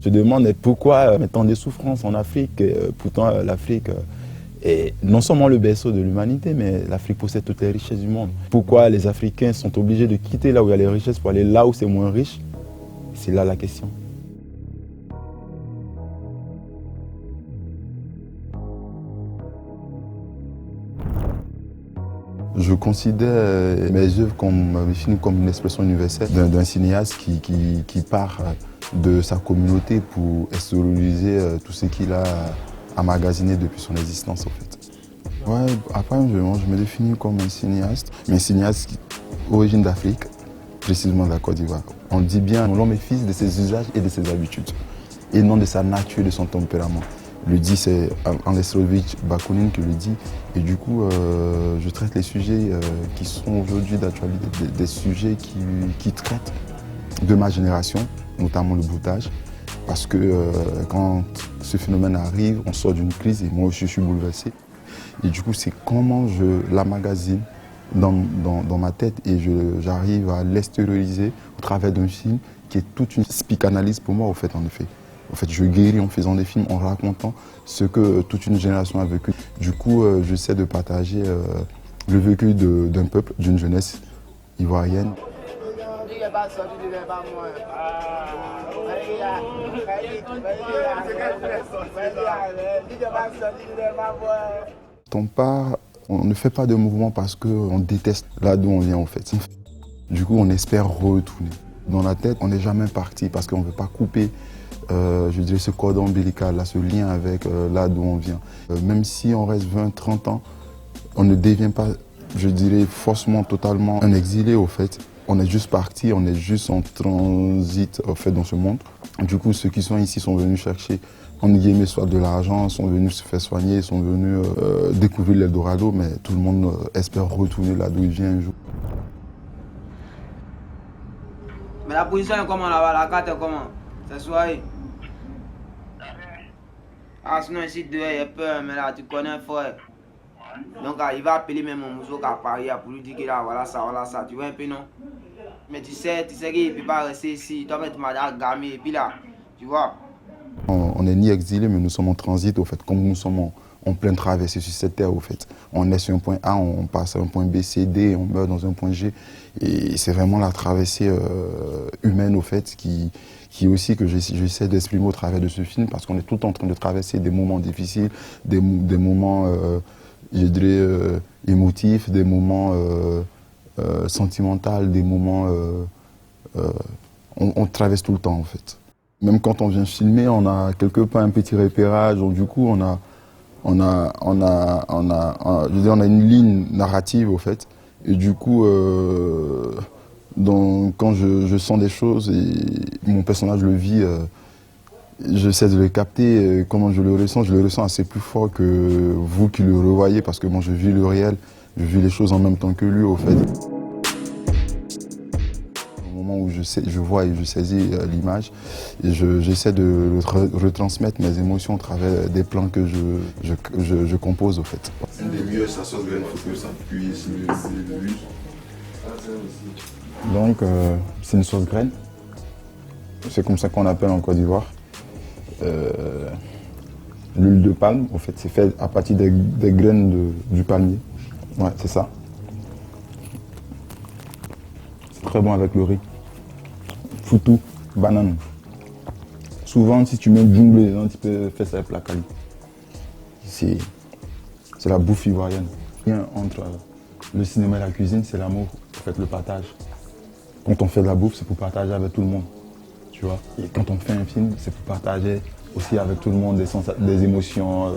Je demande pourquoi tant de souffrances en Afrique. Pourtant, l'Afrique est non seulement le berceau de l'humanité, mais l'Afrique possède toutes les richesses du monde. Pourquoi les Africains sont obligés de quitter là où il y a les richesses pour aller là où c'est moins riche? C'est là la question. Je considère mes œuvres comme, mes films comme une expression universelle d'un cinéaste qui part de sa communauté pour extérioriser tout ce qu'il a emmagasiné depuis son existence en fait. Ouais, après je me définis comme un cinéaste, mais un cinéaste origine d'Afrique, précisément de la Côte d'Ivoire. On dit bien l'homme est fils de ses usages et de ses habitudes, et non de sa nature et de son tempérament. Le dit, c'est Andestrovic Bakounine qui le dit. Et du coup, je traite les sujets qui sont aujourd'hui d'actualité, des sujets qui traitent de ma génération, notamment le broutage. Parce que quand ce phénomène arrive, on sort d'une crise et moi je suis bouleversé. Et du coup, c'est comment je l'emmagasine dans ma tête et j'arrive à l'extérioriser au travers d'un film qui est toute une psychanalyse pour moi, au fait, en effet. En fait, je guéris en faisant des films, en racontant ce que toute une génération a vécu. Du coup, j'essaie de partager le vécu d'un peuple, d'une jeunesse ivoirienne. On part, on ne fait pas de mouvement parce qu'on déteste là d'où on vient en fait. Du coup, on espère retourner. Dans la tête, on n'est jamais parti parce qu'on ne veut pas couper je dirais ce cordon ombilical, là, ce lien avec là d'où on vient. Même si on reste 20, 30 ans, on ne devient pas, je dirais, forcément totalement un exilé au fait. On est juste parti, on est juste en transit au fait dans ce monde. Du coup, ceux qui sont ici sont venus chercher, en guillemets, soit de l'argent, sont venus se faire soigner, sont venus découvrir l'Eldorado, mais tout le monde espère retourner là d'où il vient un jour. Mais la position est comment là-bas, la carte est comment? C'est soirée. Ah, sinon ici dehors il y a peur, mais là tu connais frère. Donc il va appeler même mon museau à Paris pour lui dire que là voilà ça, tu vois un peu non? Mais tu sais qu'il ne peut pas rester ici, toi tu m'as gamé et puis là, tu vois. On n'est ni exilé, mais nous sommes en transit, au fait, comme nous sommes en pleine traversée sur cette terre, au fait. On est sur un point A, on passe à un point B, C, D, on meurt dans un point G. Et c'est vraiment la traversée humaine, au fait, qui aussi que j'essaie d'exprimer au travers de ce film, parce qu'on est tout en train de traverser des moments difficiles, des moments, je dirais, émotifs, des moments sentimentaux, des moments... on traverse tout le temps, en fait. Même quand on vient filmer, on a quelque part un petit repérage, donc du coup on a une ligne narrative au fait. Et du coup, quand je sens des choses et mon personnage le vit, j'essaie de le capter. Comment je le ressens assez plus fort que vous qui le revoyez, parce que moi je vis le réel, je vis les choses en même temps que lui au fait. Où je vois et je saisis l'image et j'essaie de retransmettre mes émotions à travers des plans que je compose au fait. Une des mieux, ça sauce graine, il faut que ça puisse le but. Donc c'est une sauce graine, c'est comme ça qu'on appelle en Côte d'Ivoire. L'huile de palme, en fait, c'est fait à partir des graines du palmier. Ouais, c'est ça. C'est très bon avec le riz. Foutou, banane. Souvent, si tu mets du blé dedans, tu peux faire ça avec la cali. C'est la bouffe ivoirienne. Le lien entre le cinéma et la cuisine, c'est l'amour, en fait, le partage. Quand on fait de la bouffe, c'est pour partager avec tout le monde, tu vois. Et quand on fait un film, c'est pour partager aussi avec tout le monde des émotions,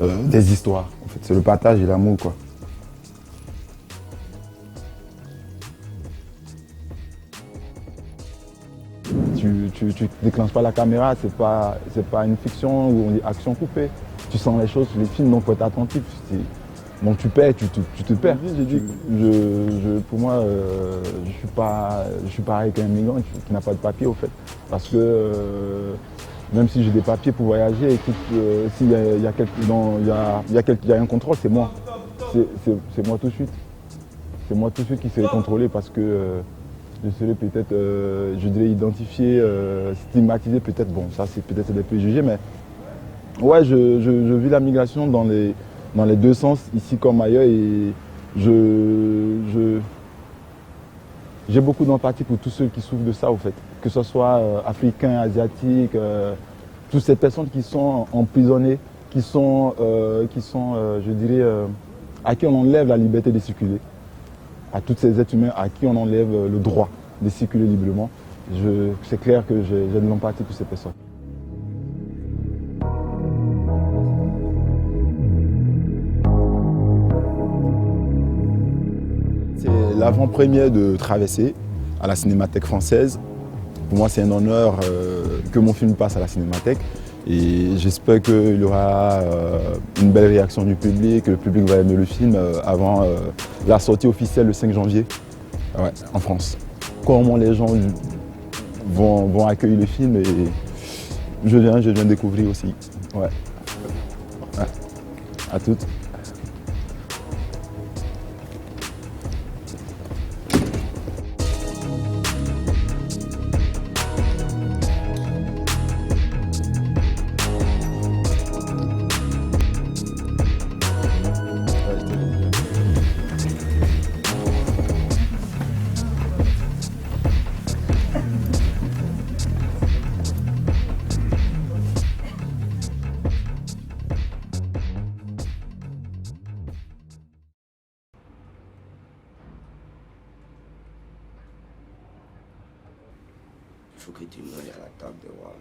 des histoires. En fait, c'est le partage et l'amour, quoi. Tu déclenches pas la caméra, c'est pas une fiction où on dit action coupée. Tu sens les choses, les films, donc il faut être attentif. Donc tu perds, tu te perds. Pour moi, je suis pareil qu'un migrant qui n'a pas de papier au fait. Parce que même si j'ai des papiers pour voyager, s'il y a un contrôle, c'est moi. C'est moi tout de suite. C'est moi tout de suite qui serai contrôlé parce que je serais peut-être, je dirais, identifié, stigmatisé peut-être. Bon, ça c'est peut-être des préjugés, mais ouais, je vis la migration dans les deux sens, ici comme ailleurs, et j'ai beaucoup d'empathie pour tous ceux qui souffrent de ça, au fait. Que ce soit africains, asiatiques, toutes ces personnes qui sont emprisonnées, qui sont je dirais, à qui on enlève la liberté de circuler, à tous ces êtres humains à qui on enlève le droit de circuler librement. C'est clair que j'ai de l'empathie pour ces personnes. C'est l'avant-première de Traversée à la Cinémathèque française. Pour moi, c'est un honneur que mon film passe à la Cinémathèque. Et j'espère qu'il y aura une belle réaction du public, que le public va aimer le film avant la sortie officielle le 5 janvier en France. Comment les gens vont accueillir le film et je viens découvrir aussi. Ouais. À toutes. Il faut que tu manges à la table de roi.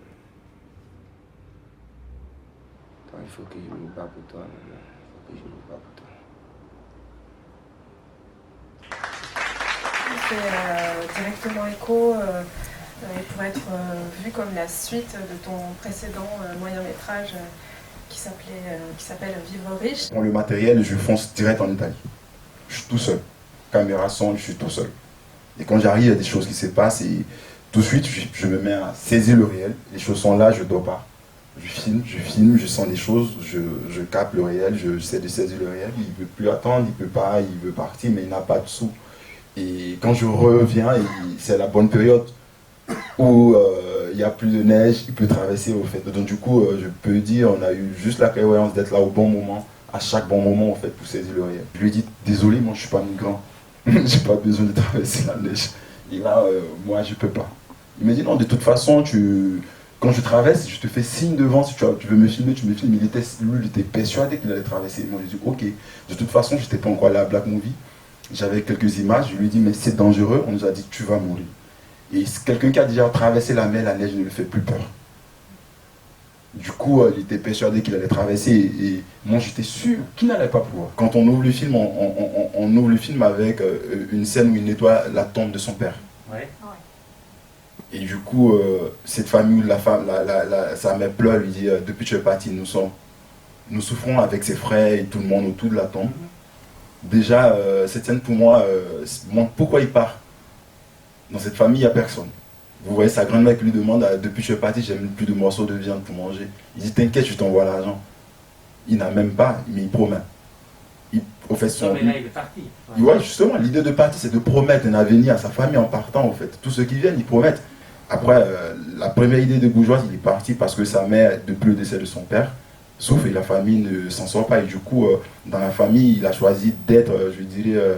Toi, il faut que je me bats pour toi, maman. Il faut que je me bats pour toi. Il fait directement écho et pour être vu comme la suite de ton précédent moyen-métrage qui s'appelle Vivre riche. Pour le matériel, je fonce direct en Italie. Je suis tout seul. Caméra, son, je suis tout seul. Et quand j'arrive, il y a des choses qui se passent et tout de suite, je me mets à saisir le réel. Les choses sont là, je ne dors pas. Je filme, je sens des choses, je capte le réel, j'essaie de saisir le réel. Il ne peut plus attendre, il ne peut pas, il veut partir, mais il n'a pas de sous. Et quand je reviens, c'est la bonne période où il n'y a plus de neige, il peut traverser au fait. Donc du coup, je peux dire, on a eu juste la clairvoyance d'être là au bon moment, à chaque bon moment en fait, pour saisir le réel. Je lui ai dit, désolé, moi je ne suis pas migrant, je n'ai pas besoin de traverser la neige. Et là, moi je ne peux pas. Il m'a dit non, de toute façon, quand je traverse, je te fais signe devant, si tu veux me filmer, tu me filmes. Il était persuadé qu'il allait traverser. Moi, j'ai dit ok. De toute façon, je n'étais pas encore allé à Black Movie. J'avais quelques images, je lui ai dit mais c'est dangereux, on nous a dit tu vas mourir. Et quelqu'un qui a déjà traversé la mer, la neige ne lui fait plus peur. Du coup, il était persuadé qu'il allait traverser et moi j'étais sûr qu'il n'allait pas pouvoir. Quand on ouvre le film, on ouvre le film avec une scène où il nettoie la tombe de son père. Ouais. Et du coup, cette famille, sa mère pleure, lui dit depuis que tu es parti, nous souffrons avec ses frères et tout le monde autour de la tombe. Déjà, cette scène pour moi montre pourquoi il part. Dans cette famille, il n'y a personne. Vous voyez sa grand-mère qui lui demande depuis que je suis parti, j'ai même plus de morceaux de viande pour manger. Il dit t'inquiète, je t'envoie l'argent. Il n'a même pas, mais il promet. Au fait, Mais là, il est parti. Ouais, justement, l'idée de partir, c'est de promettre un avenir à sa famille en partant, en fait. Tous ceux qui viennent, ils promettent. Après, la première idée de Bourgeois, il est parti parce que sa mère, depuis le décès de son père, souffre et la famille ne s'en sort pas. Et du coup, dans la famille, il a choisi d'être, je dirais,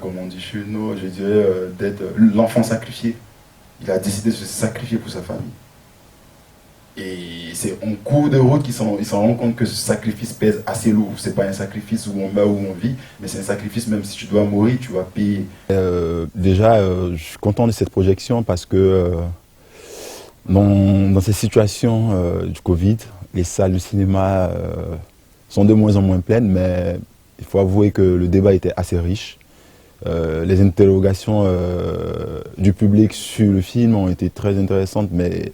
comme on dit chez nous, je dirais, d'être l'enfant sacrifié. Il a décidé de se sacrifier pour sa famille. Et c'est en cours de route qu'ils s'en rendent compte que ce sacrifice pèse assez lourd. C'est pas un sacrifice où on meurt ou on vit, mais c'est un sacrifice, même si tu dois mourir, tu vas payer. Déjà, je suis content de cette projection parce que dans ces situations du Covid, les salles de cinéma sont de moins en moins pleines, mais il faut avouer que le débat était assez riche. Les interrogations du public sur le film ont été très intéressantes, mais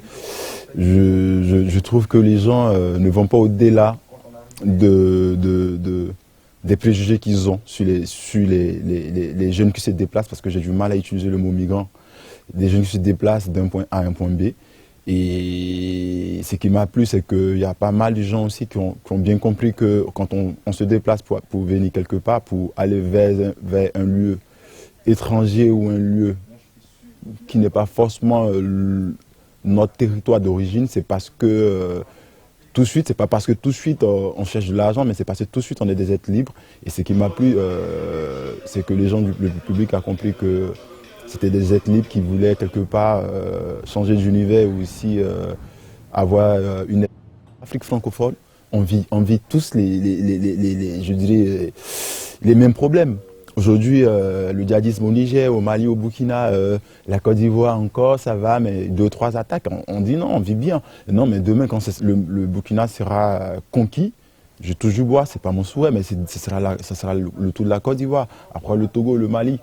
je trouve que les gens ne vont pas au-delà des préjugés qu'ils ont sur les jeunes qui se déplacent, parce que j'ai du mal à utiliser le mot migrant, des jeunes qui se déplacent d'un point A à un point B. Et ce qui m'a plu, c'est qu'il y a pas mal de gens aussi qui ont bien compris que quand on se déplace pour venir quelque part, pour aller vers un lieu étranger ou un lieu qui n'est pas forcément notre territoire d'origine, c'est parce que tout de suite, c'est pas parce que tout de suite on cherche de l'argent, mais c'est parce que tout de suite on est des êtres libres. Et ce qui m'a plu, c'est que les gens le public a compris que c'était des êtres libres qui voulaient quelque part changer d'univers ou aussi avoir une Afrique francophone. On vit tous je dirais, les mêmes problèmes. Aujourd'hui, le djihadisme au Niger, au Mali, au Burkina, la Côte d'Ivoire encore, ça va, mais 2-3 attaques, on dit non, on vit bien. Non, mais demain, quand le Burkina sera conquis, je touche du bois, c'est pas mon souhait, mais ça sera le tour de la Côte d'Ivoire. Après le Togo, le Mali,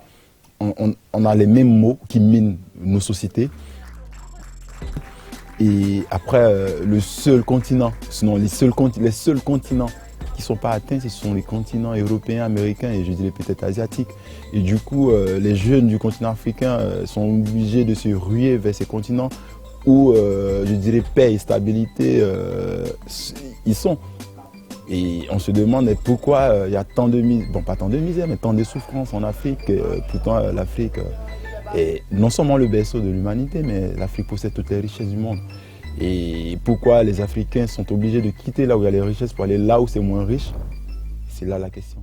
on a les mêmes mots qui minent nos sociétés. Et après, le seul continent, sinon les seuls continents qui ne sont pas atteints, ce sont les continents européens, américains et je dirais peut-être asiatiques. Et du coup, les jeunes du continent africain sont obligés de se ruer vers ces continents où, je dirais, paix et stabilité, ils sont. Et on se demande pourquoi il y a tant de misère, bon pas tant de misère, mais tant de souffrances en Afrique. Pourtant, l'Afrique est non seulement le berceau de l'humanité, mais l'Afrique possède toutes les richesses du monde. Et pourquoi les Africains sont obligés de quitter là où il y a les richesses pour aller là où c'est moins riche? C'est là la question.